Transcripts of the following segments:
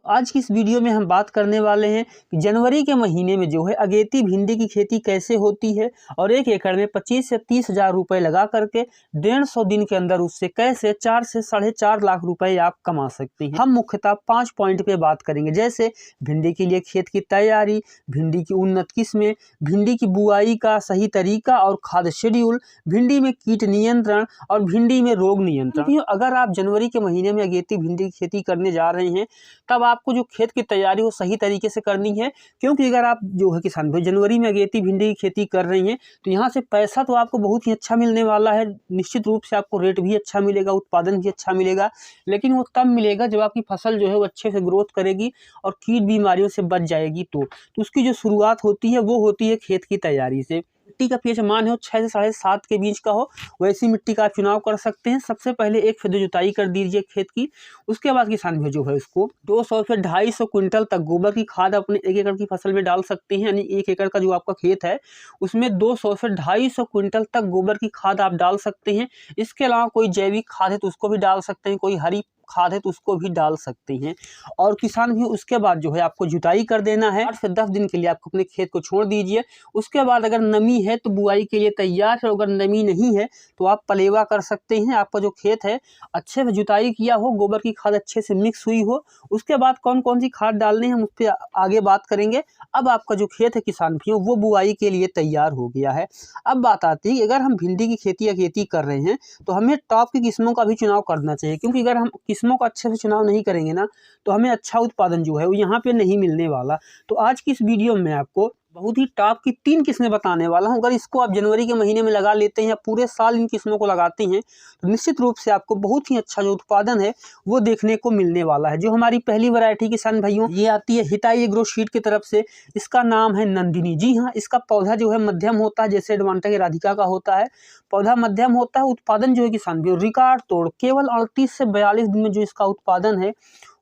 आज की इस वीडियो में हम बात करने वाले हैं कि जनवरी के महीने में जो है अगेती भिंडी की खेती कैसे होती है और 1 एकड़ में 25 से 30 हज़ार रुपये लगा करके 150 दिन के अंदर उससे कैसे 4 से 4.5 लाख रुपए आप कमा सकते हैं। हम मुख्यतः 5 पॉइंट पे बात करेंगे, जैसे भिंडी के लिए खेत की तैयारी, भिंडी की उन्नत किस्में, भिंडी की बुआई का सही तरीका और खाद शेड्यूल, भिंडी में कीट नियंत्रण और भिंडी में रोग नियंत्रण। अगर आप जनवरी के महीने में अगेती भिंडी की खेती करने जा रहे हैं तब आपको जो खेत की तैयारी हो सही तरीके से करनी है, क्योंकि अगर आप जो है किसान भाई जनवरी में अगेती भिंडी की खेती कर रहे हैं तो यहाँ से पैसा तो आपको बहुत ही अच्छा मिलने वाला है। निश्चित रूप से आपको रेट भी अच्छा मिलेगा, उत्पादन भी अच्छा मिलेगा, लेकिन वो तब मिलेगा जब आपकी फसल जो है वो अच्छे से ग्रोथ करेगी और कीट बीमारियों से बच जाएगी। तो उसकी जो शुरुआत होती है वो होती है खेत की तैयारी से। मिट्टी का पीएच मान हो 6 से 7.5 के बीच का हो, वैसी मिट्टी का आप चुनाव कर सकते हैं। सबसे पहले एक फेदे जुताई कर दीजिए खेत की। उसके बाद किसान भाई जो है उसको 200 से 250 क्विंटल तक गोबर की खाद अपने 1 एकड़ की फसल में डाल सकते हैं। यानी 1 एकड़ का जो आपका खेत है उसमें 200 से 250 क्विंटल तक गोबर की खाद आप डाल सकते हैं। इसके अलावा कोई जैविक खाद है तो उसको भी डाल सकते हैं, कोई हरी खाद है तो उसको भी डाल सकते हैं। और किसान भी उसके बाद जो है आपको जुताई कर देना है। 8 से 10 दिन के लिए आपको अपने खेत को छोड़ दीजिए। उसके बाद अगर नमी है तो बुआई के लिए तैयार है, अगर नमी नहीं है तो आप पलेवा कर सकते हैं। आपका जो खेत है अच्छे से जुताई किया हो, गोबर की खाद अच्छे से मिक्स हुई हो। उसके बाद कौन कौन सी खाद डालनी है हम उस पर आगे बात करेंगे। अब आपका जो खेत है किसान भाइयों वो बुआई के लिए तैयार हो गया है। अब बात आती है कि अगर हम भिंडी की खेती कर रहे हैं तो हमें टॉप की किस्मों का भी चुनाव करना चाहिए, क्योंकि अगर हम किस्मों का अच्छे से चुनाव नहीं करेंगे ना तो हमें अच्छा उत्पादन जो है वो यहाँ पे नहीं मिलने वाला। तो आज की इस वीडियो में आपको बहुत ही टॉप की 3 किस्में बताने वाला हूँ। अगर इसको आप जनवरी के महीने में लगा लेते हैं या पूरे साल इन किस्मों को लगाते हैं तो निश्चित रूप से आपको बहुत ही अच्छा जो उत्पादन है वो देखने को मिलने वाला है। जो हमारी पहली वैरायटी किसान भाइयों ये आती है हिताई एग्रो सीड की तरफ से, इसका नाम है नंदिनी। जी हाँ, इसका पौधा जो है मध्यम होता है, जैसे एडवांटा के राधिका का होता है, पौधा मध्यम होता है। उत्पादन जो है किसान भाइयों रिकॉर्ड तोड़ केवल 38 से 42 दिन में जो इसका उत्पादन है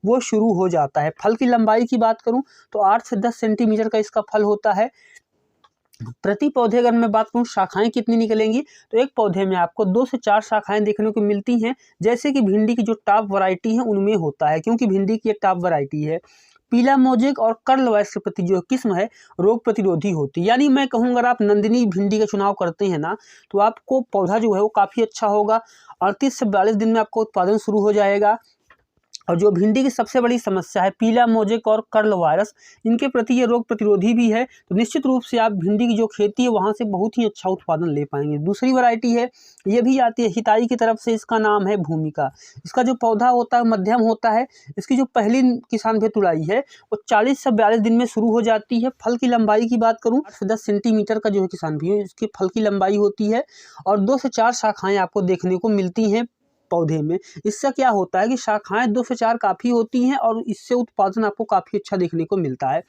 वो शुरू हो जाता है। फल की लंबाई की बात करूं तो 8 से 10 सेंटीमीटर का इसका फल होता है प्रति पौधे। अगर मैं बात करूं शाखाएं कितनी निकलेंगी तो एक पौधे में आपको 2 से 4 शाखाएं देखने को मिलती हैं, जैसे कि भिंडी की जो टॉप वैरायटी है उनमें होता है, क्योंकि भिंडी की एक टॉप वैरायटी है। पीला मोजेक और कर्ल वाइस के प्रति जो किस्म है रोग प्रतिरोधी होती है। यानी मैं कहूँगा अगर आप नंदिनी भिंडी का चुनाव करते हैं ना तो आपको पौधा जो है वो काफ़ी अच्छा होगा। 38 से 42 दिन में आपको उत्पादन शुरू हो जाएगा। और जो भिंडी की सबसे बड़ी समस्या है पीला मोजेक और कर्ल वायरस, इनके प्रति ये रोग प्रतिरोधी भी है। तो निश्चित रूप से आप भिंडी की जो खेती है वहाँ से बहुत ही अच्छा उत्पादन ले पाएंगे। दूसरी वैरायटी है ये भी आती है हिताई की तरफ से, इसका नाम है भूमिका। इसका जो पौधा होता है मध्यम होता है। इसकी जो पहली किसान भाई तुड़ाई है वो 40 से 42 दिन में शुरू हो जाती है। फल की लंबाई की बात करूँ 8 से 10 सेंटीमीटर का जो है किसान भाई इसकी फल की लंबाई होती है और 2 से 4 शाखाएँ आपको देखने को मिलती हैं पौधे में। इससे क्या होता है कि शाखाएं 2 से 4 काफ़ी होती हैं और इससे उत्पादन आपको काफ़ी अच्छा देखने को मिलता है।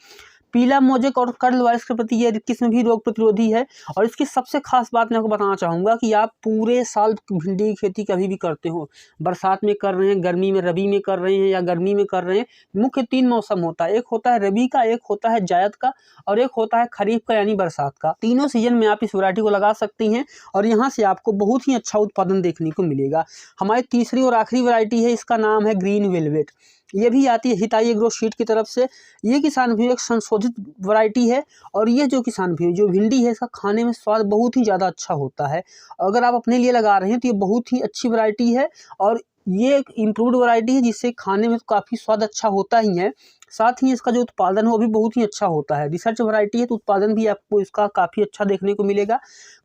पीला मोजेक और कर्ल वायरस के प्रति यह किस्म भी रोग प्रतिरोधी है। और इसकी सबसे खास बात मैं आपको बताना चाहूँगा कि आप पूरे साल भिंडी की खेती कभी भी करते हो, बरसात में कर रहे हैं, गर्मी में रबी में कर रहे हैं या गर्मी में कर रहे हैं, मुख्य 3 मौसम होता है। एक होता है रबी का, एक होता है जायद का और एक होता है खरीफ का यानी बरसात का। तीनों सीजन में आप इस वैरायटी को लगा सकती हैं और यहाँ से आपको बहुत ही अच्छा उत्पादन देखने को मिलेगा। हमारी तीसरी और आखिरी वैरायटी है, इसका नाम है ग्रीन वेलवेट। ये भी आती है हिताई एग्रो सीड की तरफ से। ये किसान भी एक संशोधित वैरायटी है और ये जो किसान भी जो भिंडी है इसका खाने में स्वाद बहुत ही ज़्यादा अच्छा होता है। अगर आप अपने लिए लगा रहे हैं तो ये बहुत ही अच्छी वैरायटी है और ये एक इम्प्रूव्ड वैरायटी है जिससे खाने में काफ़ी स्वाद अच्छा होता ही है। साथ ही इसका जो उत्पादन है वो भी बहुत ही अच्छा होता है। रिसर्च वैरायटी है तो उत्पादन भी आपको इसका काफ़ी अच्छा देखने को मिलेगा।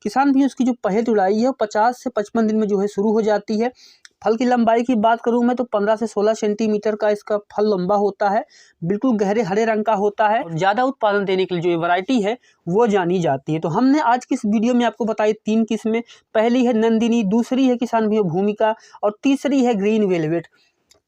किसान भी उसकी जो पहली तुड़ाई है वो 50 से 55 दिन में जो है शुरू हो जाती है। फल की लंबाई की बात करूं मैं तो 15 से 16 सेंटीमीटर का इसका फल लंबा होता है, बिल्कुल गहरे हरे रंग का होता है और ज़्यादा उत्पादन देने के लिए जो ये वैरायटी है वो जानी जाती है। तो हमने आज की इस वीडियो में आपको बताई 3 किस्में। पहली है नंदिनी, दूसरी है किसान भी भूमिका और तीसरी है ग्रीन वेलवेट।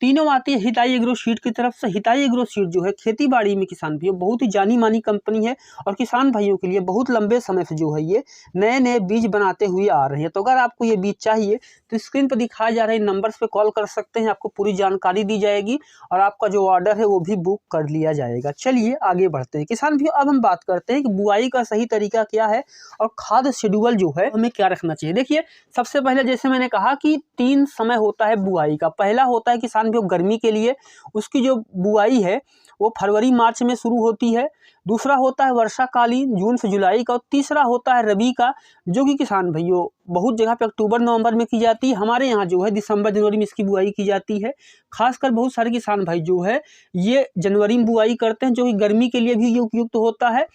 तीनों आती है हिताई एग्रो सीड की तरफ से। हिताई एग्रो सीड जो है खेती बाड़ी में किसान भाइयों बहुत ही जानी मानी कंपनी है और किसान भाइयों के लिए बहुत लंबे समय से जो है ये नए नए बीज बनाते हुए आ रहे हैं। तो अगर आपको ये बीज चाहिए तो स्क्रीन पर दिखाए जा रहे नंबर्स पे कॉल कर सकते हैं, आपको पूरी जानकारी दी जाएगी और आपका जो ऑर्डर है वो भी बुक कर लिया जाएगा। चलिए आगे बढ़ते हैं किसान भाइयों। अब हम बात करते हैं कि बुआई का सही तरीका क्या है और खाद शेड्यूल जो है हमें क्या रखना चाहिए। देखिए सबसे पहले जैसे मैंने कहा कि 3 समय होता है बुआई का। पहला होता है किसान किसान भी गर्मी के लिए उसकी जो बुआई है वो फरवरी मार्च में शुरू होती है। दूसरा होता है वर्षाकालीन जून से जुलाई का, और तीसरा होता है रबी का, जो कि किसान भाइयों बहुत जगह पे अक्टूबर नवंबर में की जाती है। हमारे यहाँ जो है दिसंबर जनवरी में इसकी बुआई की जाती है। खासकर बहुत सारे किसान भाई जो है ये जनवरी में बुआई करते हैं, जो कि गर्मी के लिए भी उपयुक्त होता है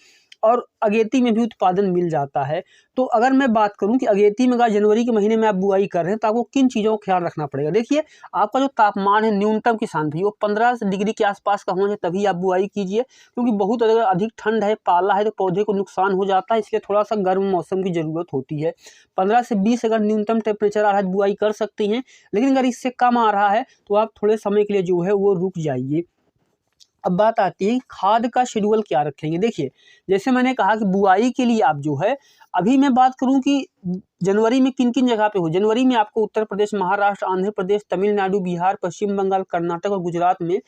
और अगेती में भी उत्पादन मिल जाता है। तो अगर मैं बात करूं कि अगेती में अगर जनवरी के महीने में आप बुआई कर रहे हैं तो आपको किन चीज़ों का ख्याल रखना पड़ेगा। देखिए, आपका जो तापमान है न्यूनतम किसान भी वो 15 डिग्री के आसपास का होना चाहिए, तभी आप बुआई कीजिए, क्योंकि बहुत अगर अधिक ठंड है, पाला है, तो पौधे को नुकसान हो जाता है। इसलिए थोड़ा सा गर्म मौसम की ज़रूरत होती है। 15 से 20 अगर न्यूनतम टेम्परेचर आ रहा है बुआई कर सकती हैं, लेकिन अगर इससे कम आ रहा है तो आप थोड़े समय के लिए जो है वो रुक जाइए। अब बात आती है खाद का शेड्यूल क्या रखेंगे। देखिए, जैसे मैंने कहा कि बुआई के लिए आप जो है, अभी मैं बात करूं कि जनवरी में किन किन जगह पे हो। जनवरी में आपको उत्तर प्रदेश, महाराष्ट्र, आंध्र प्रदेश, तमिलनाडु, बिहार, पश्चिम बंगाल, कर्नाटक और गुजरात में,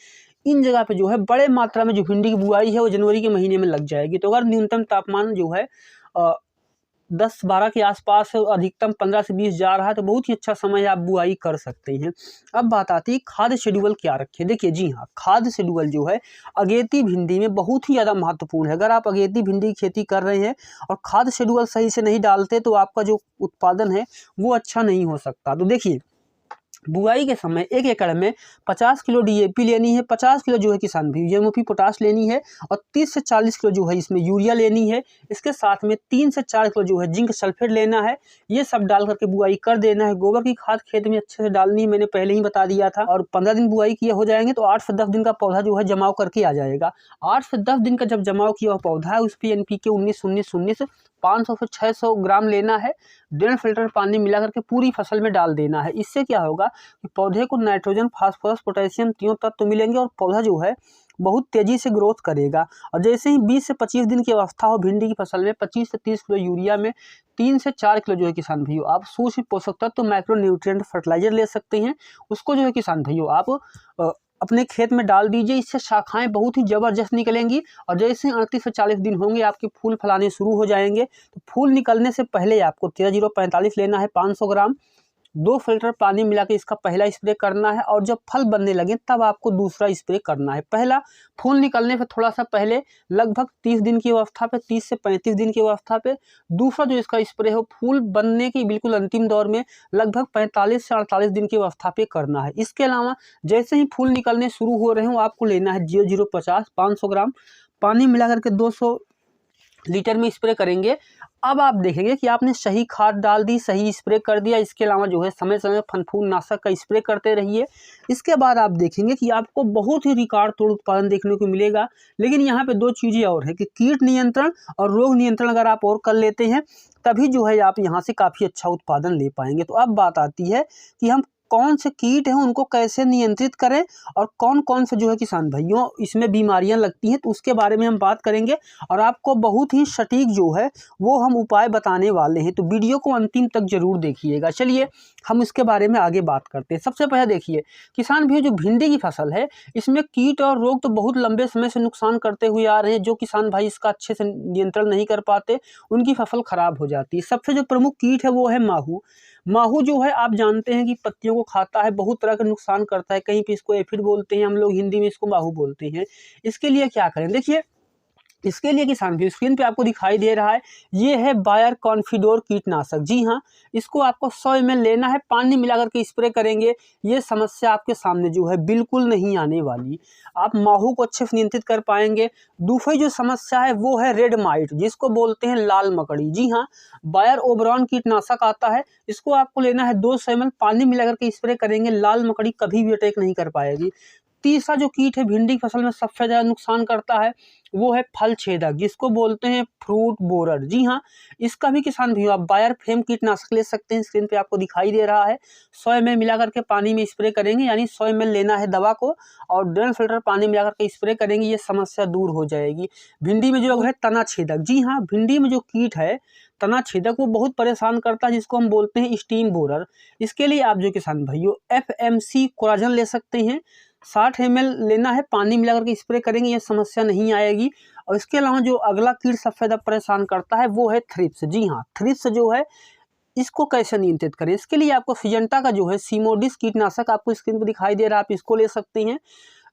इन जगह पे जो है बड़े मात्रा में जो भिंडी की बुआई है वो जनवरी के महीने में लग जाएगी। तो अगर न्यूनतम तापमान जो है 10-12 के आसपास है, अधिकतम 15 से 20 जा रहा है, तो बहुत ही अच्छा समय है, आप बुआई कर सकते हैं। अब बात आती है खाद शेड्यूल क्या रखें। देखिए, जी हाँ, खाद शेड्यूल जो है अगेती भिंडी में बहुत ही ज़्यादा महत्वपूर्ण है। अगर आप अगेती भिंडी की खेती कर रहे हैं और खाद शेड्यूल सही से नहीं डालते तो आपका जो उत्पादन है वो अच्छा नहीं हो सकता। तो देखिए, बुआई के समय 1 एकड़ में 50 किलो DAP लेनी है, 50 किलो जो है किसान भी MOP पोटाश लेनी है, और 30 से 40 किलो जो है इसमें यूरिया लेनी है। इसके साथ में 3 से 4 किलो जो है जिंक सल्फेट लेना है। ये सब डाल करके बुआई कर देना है। गोबर की खाद खेत में अच्छे से डालनी है, मैंने पहले ही बता दिया था। और 15 दिन बुआई किए हो जाएंगे तो 8 से 10 दिन का पौधा जो है जमाव करके आ जाएगा। 8 से 10 दिन का जब जमाव किया हुआ पौधा है, उस पर NPK 19-19-19 500 से 600 ग्राम लेना है। 1.5 लीटर पानी मिला करके पूरी फसल में डाल देना है। इससे क्या होगा कि पौधे को नाइट्रोजन, फास्फोरस, पोटेशियम तीनों तत्व मिलेंगे और पौधा जो है बहुत तेजी से ग्रोथ करेगा। और जैसे ही 20 से 25 दिन की अवस्था हो भिंडी की फसल में, 25 से 30 किलो यूरिया में 3 से 4 किलो जो है किसान भाइयों आप सूक्ष्म पोषक तत्व माइक्रो न्यूट्रिएंट फर्टिलाइजर ले सकते हैं। उसको जो है किसान भाइयों आप अपने खेत में डाल दीजिए। इससे शाखाएं बहुत ही ज़बरदस्त निकलेंगी, और जैसे 38 से 40 दिन होंगे आपके फूल फलाने शुरू हो जाएंगे। तो फूल निकलने से पहले आपको 13-0-45 लेना है 500 ग्राम, 2 फिल्टर पानी मिला के इसका पहला स्प्रे करना है, और जब फल बनने लगे तब आपको दूसरा स्प्रे करना है। पहला फूल निकलने पे थोड़ा सा पहले, लगभग 30 दिन की अवस्था पे, 30 से 35 दिन की अवस्था पे। दूसरा जो इसका स्प्रे हो फूल बनने की बिल्कुल अंतिम दौर में, लगभग 45 से 48 दिन की अवस्था पे करना है। इसके अलावा जैसे ही फूल निकलने शुरू हो रहे हो आपको लेना है 0-0-50 500 ग्राम, पानी मिला करके 200 लीटर में स्प्रे करेंगे। अब आप देखेंगे कि आपने सही खाद डाल दी, सही स्प्रे कर दिया। इसके अलावा जो है समय समय फनफूल नाशक का स्प्रे करते रहिए। इसके बाद आप देखेंगे कि आपको बहुत ही रिकॉर्ड तोड़ उत्पादन देखने को मिलेगा। लेकिन यहाँ पे 2 चीज़ें और है कि कीट नियंत्रण और रोग नियंत्रण अगर आप और कर लेते हैं तभी जो है आप यहाँ से काफ़ी अच्छा उत्पादन ले पाएंगे। तो अब बात आती है कि हम कौन से कीट हैं उनको कैसे नियंत्रित करें, और कौन कौन से जो है किसान भाइयों इसमें बीमारियां लगती हैं, तो उसके बारे में हम बात करेंगे। और आपको बहुत ही सटीक जो है वो हम उपाय बताने वाले हैं, तो वीडियो को अंतिम तक जरूर देखिएगा। चलिए हम इसके बारे में आगे बात करते हैं। सबसे पहले देखिए किसान भाइयों, जो भिंडी की फसल है इसमें कीट और रोग तो बहुत लंबे समय से नुकसान करते हुए आ रहे हैं। जो किसान भाई इसका अच्छे से नियंत्रण नहीं कर पाते उनकी फसल खराब हो जाती है। सबसे जो प्रमुख कीट है वो है माहू। माहू जो है आप जानते हैं कि पत्तियों को खाता है, बहुत तरह का नुकसान करता है। कहीं पे इसको एफिड बोलते हैं, हम लोग हिंदी में इसको माहू बोलते हैं। इसके लिए क्या करें, देखिए इसके लिए किसान भी स्क्रीन पे आपको दिखाई दे रहा है, ये है बायर कॉन्फिडोर कीटनाशक। जी हाँ, इसको आपको 100 ml लेना है, पानी मिला करके स्प्रे करेंगे। ये समस्या आपके सामने जो है बिल्कुल नहीं आने वाली, आप माहू को अच्छे से नियंत्रित कर पाएंगे। दूसरी जो समस्या है वो है रेड माइट, जिसको बोलते हैं लाल मकड़ी। जी हाँ, बायर ओबरॉन कीटनाशक आता है, इसको आपको लेना है 200 ml, पानी मिला करके स्प्रे करेंगे। लाल मकड़ी कभी भी अटैक नहीं कर पाएगी। तीसरा जो कीट है भिंडी की फसल में सबसे ज़्यादा नुकसान करता है वो है फल छेदक, जिसको बोलते हैं फ्रूट बोरर। जी हाँ, इसका भी किसान भी आप बायर फेम कीटनाशक ले सकते हैं, स्क्रीन पे आपको दिखाई दे रहा है। 100 ml मिला करके पानी में स्प्रे करेंगे, यानी 100 ml लेना है दवा को और 1.5 फिल्टर पानी मिला करके स्प्रे करेंगे, ये समस्या दूर हो जाएगी। भिंडी में जो है तना छेदक, जी हाँ, भिंडी में जो कीट है तना छेदक वो बहुत परेशान करता है, जिसको हम बोलते हैं स्टीम बोरर। इसके लिए आप जो किसान भाइयों FMC कोराजन ले सकते हैं, 60 ml लेना है, पानी मिला करके स्प्रे करेंगे, ये समस्या नहीं आएगी। और इसके अलावा जो अगला कीट सबसे ज़्यादा परेशान करता है वो है थ्रिप्स। जी हाँ, थ्रिप्स जो है इसको कैसे नियंत्रित करें, इसके लिए आपको सिजेंटा का जो है सीमोडिस कीटनाशक आपको स्क्रीन पर दिखाई दे रहा है, आप इसको ले सकते हैं।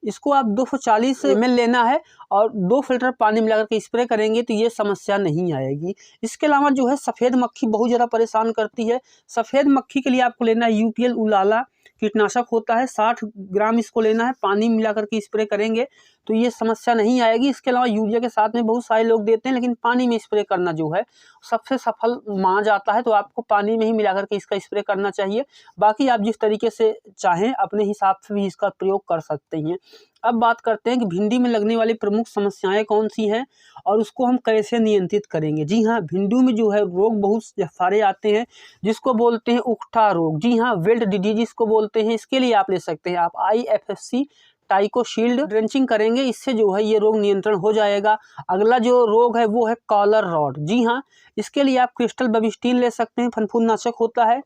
इसको आप 240 ml लेना है और 2 फिल्टर पानी मिलाकर के स्प्रे करेंगे तो ये समस्या नहीं आएगी। इसके अलावा जो है सफ़ेद मक्खी बहुत ज़्यादा परेशान करती है। सफ़ेद मक्खी के लिए आपको लेना है यूपीएल उलाला कीटनाशक होता है, 60 ग्राम इसको लेना है, पानी मिलाकर के स्प्रे करेंगे तो ये समस्या नहीं आएगी। इसके अलावा यूरिया के साथ में बहुत सारे लोग देते हैं, लेकिन पानी में स्प्रे करना जो है सबसे सफल माना जाता है, तो आपको पानी में ही मिलाकर के इसका स्प्रे करना चाहिए। बाकी आप जिस तरीके से चाहें अपने हिसाब से भी इसका प्रयोग कर सकते हैं। अब बात करते हैं कि भिंडी में लगने वाली प्रमुख समस्याएं कौन सी हैं और उसको हम कैसे नियंत्रित करेंगे। जी हाँ, भिंडी में जो है रोग बहुत सारे आते हैं जिसको बोलते हैं उकठा रोग। जी हाँ, विल्ट डिजीज इसको बोलते हैं। इसके लिए आप ले सकते हैं आप IFFC टाइकोशील्ड ड्रेंचिंग करेंगे, इससे जो है ये रोग नियंत्रण हो जाएगा। अगला जो रोग है वो है कॉलर रॉड। जी हाँ, इसके लिए आप क्रिस्टल बेबिस्टिन ले सकते हैं, फफूंदनाशक होता है।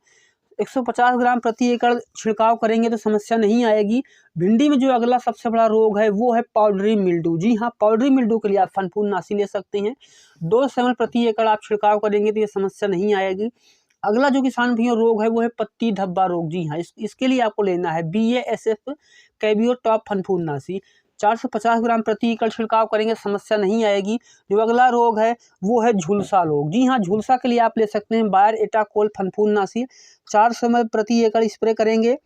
150 ग्राम प्रति एकड़ छिड़काव करेंगे तो समस्या नहीं आएगी। भिंडी में जो अगला सबसे बड़ा रोग है वो है पाउडरी मिल्ड्यू। जी हाँ, पाउडरी मिल्ड्यू के लिए आप फफूंदनाशी ले सकते हैं। 2 ml प्रति एकड़ आप छिड़काव करेंगे तो ये समस्या नहीं आएगी। अगला जो किसान भाइयों रोग है वो है पत्ती धब्बा रोग। जी हाँ, इसके लिए आपको लेना है BASF कैबियो टॉप फफूंदनाशी। 450 ग्राम प्रति एकड़ छिड़काव करेंगे, समस्या नहीं आएगी। जो अगला रोग है वो है झुलसा रोग। जी हाँ, झुलसा के लिए आप ले सकते हैं बायर एटाकोल फफूंदनाशी। 400 ml प्रति एकड़ स्प्रे करेंगे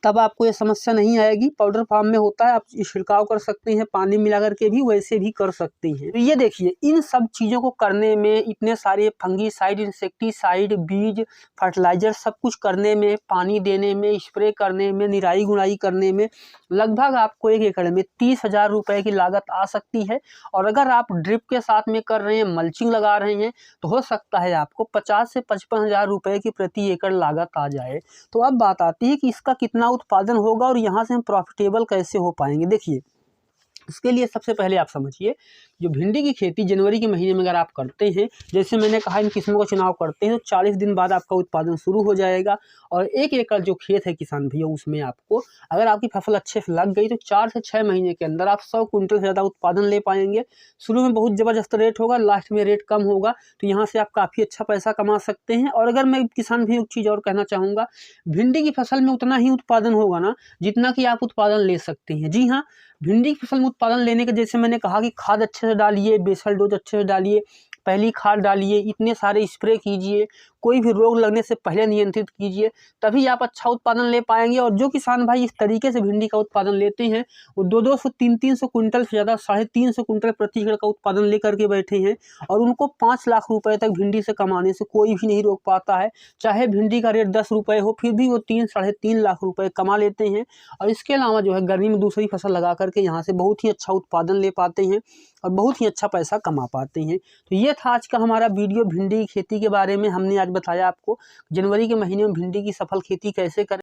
तब आपको ये समस्या नहीं आएगी। पाउडर फॉर्म में होता है, आप छिड़काव कर सकते हैं, पानी मिलाकर के भी वैसे भी कर सकते हैं। तो ये देखिए, इन सब चीज़ों को करने में इतने सारे फंगीसाइड, इंसेक्टिसाइड, बीज, फर्टिलाइजर सब कुछ करने में, पानी देने में, स्प्रे करने में, निराई गुड़ाई करने में लगभग आपको 1 एकड़ में 30,000 रुपये की लागत आ सकती है। और अगर आप ड्रिप के साथ में कर रहे हैं, मल्चिंग लगा रहे हैं, तो हो सकता है आपको 50 से 55,000 रुपये की प्रति एकड़ लागत आ जाए। तो अब बात आती है कि इसका कितना उत्पादन होगा और यहाँ से हम प्रॉफिटेबल कैसे हो पाएंगे। देखिए, इसके लिए सबसे पहले आप समझिए, जो भिंडी की खेती जनवरी के महीने में अगर आप करते हैं, जैसे मैंने कहा इन किस्मों का चुनाव करते हैं, तो 40 दिन बाद आपका उत्पादन शुरू हो जाएगा। और 1 एकड़ जो खेत है किसान भैया, उसमें आपको अगर आपकी फसल अच्छे से लग गई तो 4 से 6 महीने के अंदर आप 100 कुंटल से ज़्यादा उत्पादन ले पाएंगे। शुरू में बहुत ज़बरदस्त रेट होगा, लास्ट में रेट कम होगा, तो यहाँ से आप काफ़ी अच्छा पैसा कमा सकते हैं। और अगर मैं किसान भैया एक चीज़ और कहना चाहूँगा, भिंडी की फसल में उतना ही उत्पादन होगा ना जितना कि आप उत्पादन ले सकते हैं। जी हाँ, भिंडी की फसल में उत्पादन लेने के जैसे मैंने कहा कि खाद अच्छे से डालिए, बेसल डोज अच्छे से डालिए, पहली खाद डालिए, इतने सारे स्प्रे कीजिए, कोई भी रोग लगने से पहले नियंत्रित कीजिए, तभी आप अच्छा उत्पादन ले पाएंगे। और जो किसान भाई इस तरीके से भिंडी का उत्पादन लेते हैं वो 200 300 कुंटल से ज़्यादा 350 कुंटल प्रति एकड़ का उत्पादन लेकर के बैठे हैं और उनको 5 लाख रुपए तक भिंडी से कमाने से कोई भी नहीं रोक पाता है। चाहे भिंडी का रेट 10 रुपये हो, फिर भी वो 3-3.5 लाख रुपए कमा लेते हैं। और इसके अलावा जो है गर्मी में दूसरी फसल लगा करके यहाँ से बहुत ही अच्छा उत्पादन ले पाते हैं और बहुत ही अच्छा पैसा कमा पाते हैं। तो ये था आज का हमारा वीडियो भिंडी की खेती के बारे में। हमने आज बताया आपको जनवरी के महीने में भिंडी की सफल खेती कैसे करें।